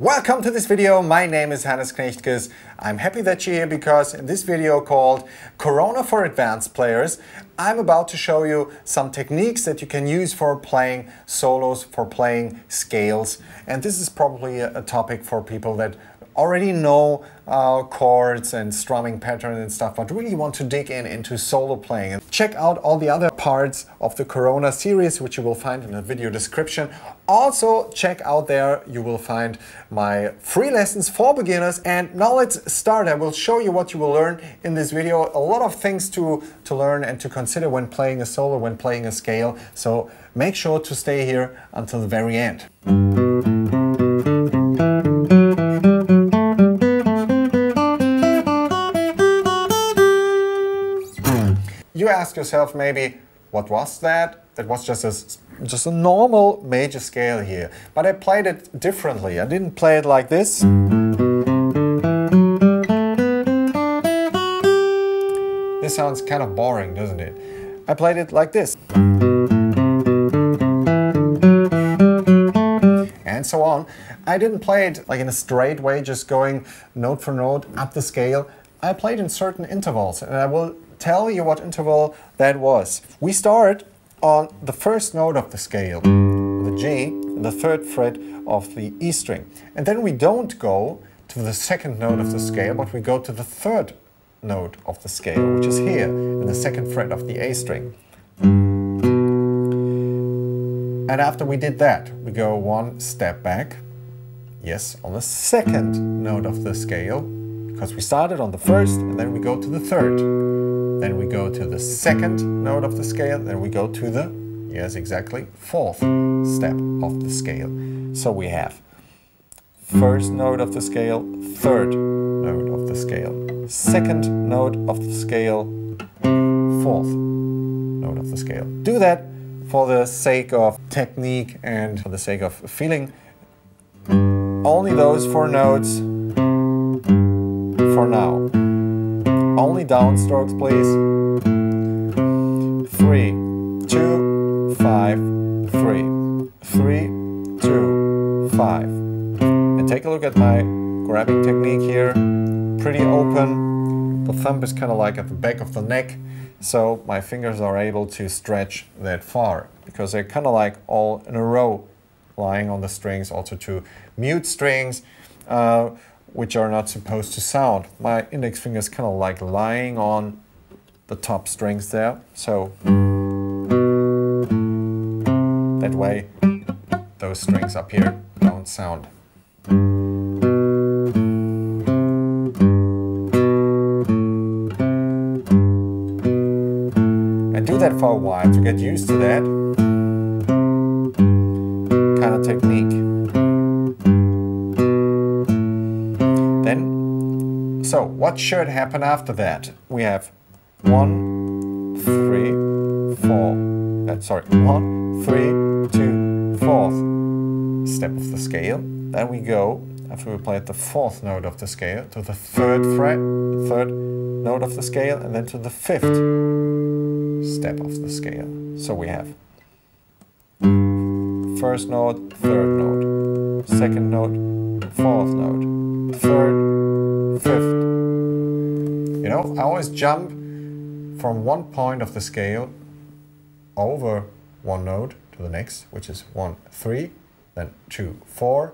Welcome to this video. My name is Hannes Knechtges. I'm happy that you're here because in this video called Corona for Advanced Players, I'm about to show you some techniques that you can use for playing solos, for playing scales. And this is probably a topic for people that already know chords and strumming patterns and stuff, but really want to dig into solo playing. And check out all the other parts of the Corona series, which you will find in the video description. Also, check out there, you will find my free lessons for beginners. And now let's start. I will show you what you will learn in this video. A lot of things to learn and to consider when playing a solo, when playing a scale. So make sure to stay here until the very end. You ask yourself maybe, what was that? That was just a normal major scale here. But I played it differently. I didn't play it like this. This sounds kind of boring, doesn't it? I played it like this. And so on. I didn't play it like in a straight way, just going note for note up the scale. I played in certain intervals, and I will tell you what interval that was. We start on the first note of the scale, the G, the third fret of the E string. And then we don't go to the second note of the scale, but we go to the third note of the scale, which is here, in the second fret of the A string. And after we did that, we go one step back, yes, on the second note of the scale, because we started on the first, and then we go to the third. Then we go to the second note of the scale, then we go to the, yes, exactly, fourth step of the scale. So we have first note of the scale, third note of the scale, second note of the scale, fourth note of the scale. Do that for the sake of technique and for the sake of feeling. Only those four notes for now. Only downstrokes, please. 3, 2, 5, 3. 3, 2, 5. And take a look at my grabbing technique here. Pretty open. The thumb is kind of like at the back of the neck, so my fingers are able to stretch that far because they're kind of like all in a row lying on the strings, also to mute strings. Which are not supposed to sound. My index finger is kind of like lying on the top strings there, so that way those strings up here don't sound. And do that for a while to get used to that kind of technique. So what should happen after that? We have 1, 3, 4, 1, 3, 2, fourth step of the scale. Then we go, after we played the fourth note of the scale, to the third fret, third note of the scale, and then to the fifth step of the scale. So we have first note, third note, second note, fourth note, third, fifth. You know, I always jump from one point of the scale over one note to the next, which is 1, 3, then 2, 4,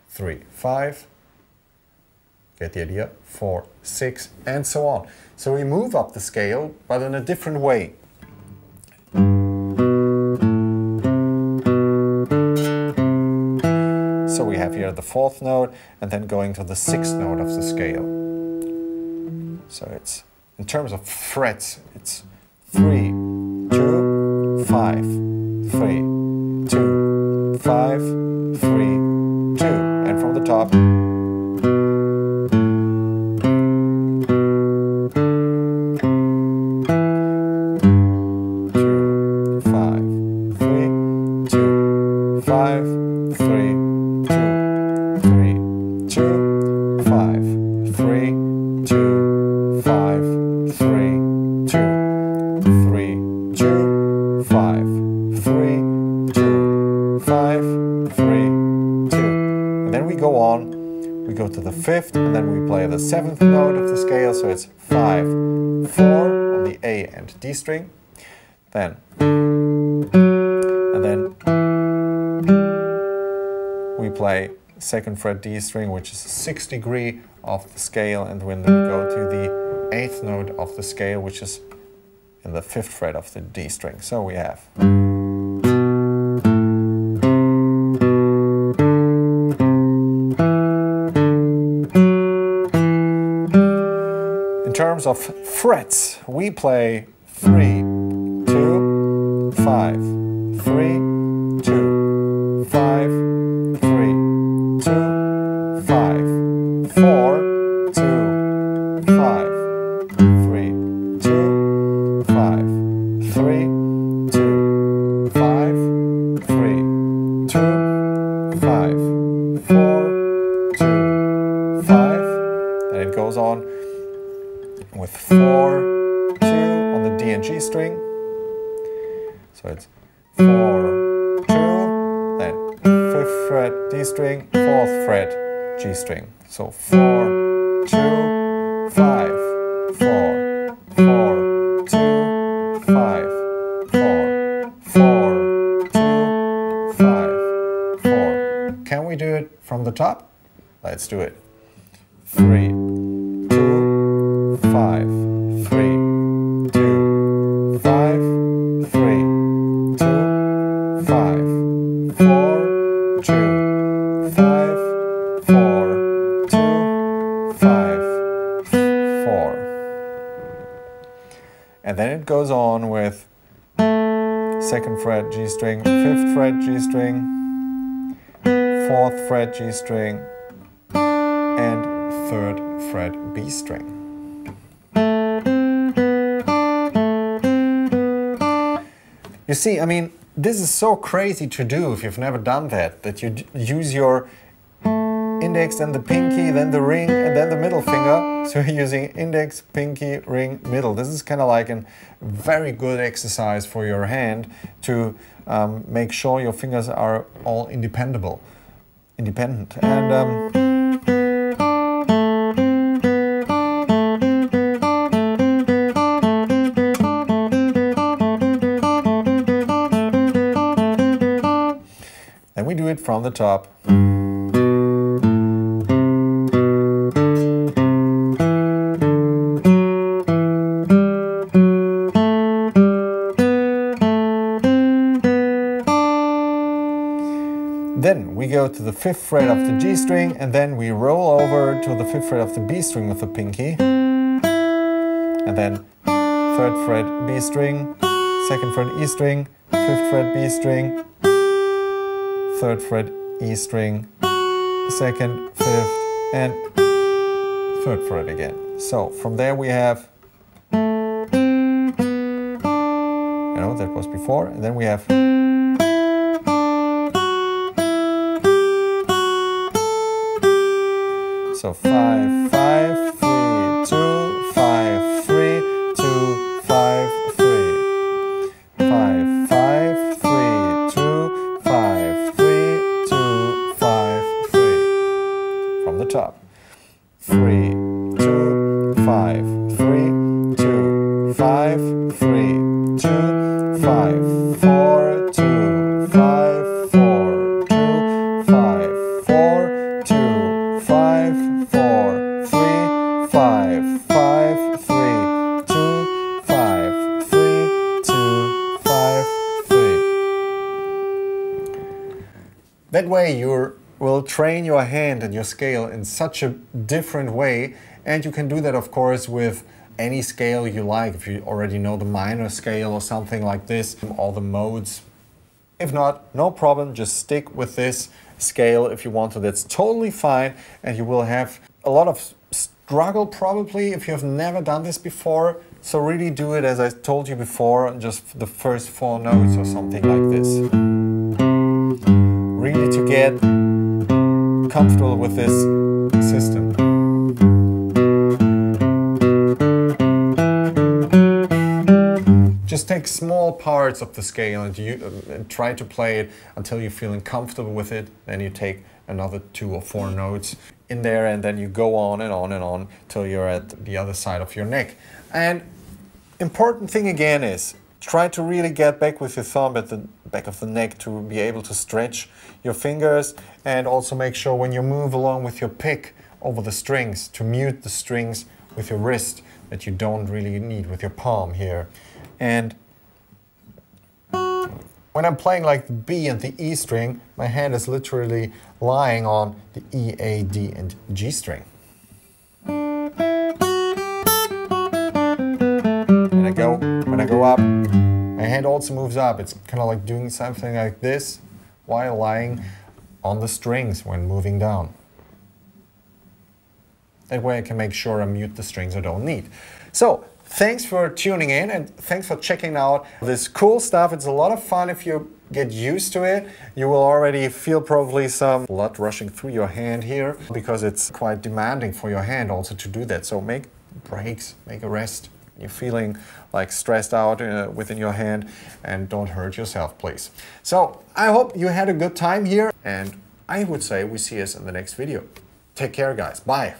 3, 5, get the idea, 4, 6, and so on. So we move up the scale, but in a different way. So we have here the fourth note, and then going to the sixth note of the scale. So it's, in terms of frets, it's 3, 2, 5, 3, 2, 5, 3, 2. And from the top, 2, 5, 3, 2, 5, 3, 2, 3, 2, 5, 3, 2, 5, 3, 2, 3, 2, 5, 3, 2, 5, 3, 2. And then we go on, we go to the 5th, and then we play the 7th note of the scale, so it's 5, 4 on the A and D string. Then, and then we play 2nd fret D string, which is 6th degree of the scale, and then we go to the 8th note of the scale, which is in the 5th fret of the D string. So we have in terms of frets, we play 3, 2, 5, 3, 2, 5, 3, 2, 5, 4, 2, 5, 3, 2, 5, 3, 2, 5, 3, 2, 5, 4, 2, 5. And it goes on with 4, 2 on the D and G string. So it's 4, 2, then 5th fret D string, 4th fret G string. So 4, 2, 5, 4, 4, 2, 5, 4, 4, 2, 5, 4. Can we do it from the top? Let's do it. 3, 2, 5, 3, 2, 5, 3, 2, 5, 4, 2, 5, 4, 2, 5, 4. And then it goes on with 2nd fret G string, 5th fret G string, 4th fret G string, and 3rd fret B string. You see, I mean, this is so crazy to do if you've never done that you use your index and the pinky, then the ring, and then the middle finger. So you're using index, pinky, ring, middle. This is kind of like a very good exercise for your hand to make sure your fingers are all independent. And then we do it from the top. Then we go to the 5th fret of the G string, and then we roll over to the 5th fret of the B string with the pinky. And then 3rd fret B string, 2nd fret E string, 5th fret B string, 3rd fret E string, 2nd, 5th, and 3rd fret again. So from there we have, that was before, and then we have so 5, 5, 3, 2, 5, 3, 2, 5, 3, 5, 5, 3, 2, 5, 3, 2, 5, 3. From the top. 3, 2, 5, 3, 2, 5, 3, 2, 5, 4, 2, 5, 4, 2, 5, 4, 2, 5, 4, 3, 5, 5, 3, 2, 5, 3, 2, 5, 3. That way you will train your hand and your scale in such a different way, and you can do that of course with any scale you like. If you already know the minor scale or something like this, all the modes. If not, no problem, just stick with this scale if you want to. That's totally fine, and you will have a lot of struggle probably if you have never done this before. So really do it as I told you before, just the first 4 notes or something like this. Really to get comfortable with this system. Just take small parts of the scale and try to play it until you're feeling comfortable with it. Then you take another 2 or 4 notes in there, and then you go on and on and on till you're at the other side of your neck. And important thing again is try to really get back with your thumb at the back of the neck to be able to stretch your fingers, and also make sure when you move along with your pick over the strings to mute the strings with your wrist that you don't really need with your palm here. And when I'm playing like the B and the E string, my hand is literally lying on the E, A, D, and G string. When I go up, my hand also moves up. It's kind of like doing something like this while lying on the strings when moving down. That way I can make sure I mute the strings I don't need. So, thanks for tuning in, and thanks for checking out this cool stuff. It's a lot of fun if you get used to it. You will already feel probably some blood rushing through your hand here, because it's quite demanding for your hand also to do that. So make breaks, make a rest. You're feeling like stressed out within your hand, and don't hurt yourself, please. So I hope you had a good time here, and I would say we see us in the next video. Take care, guys. Bye.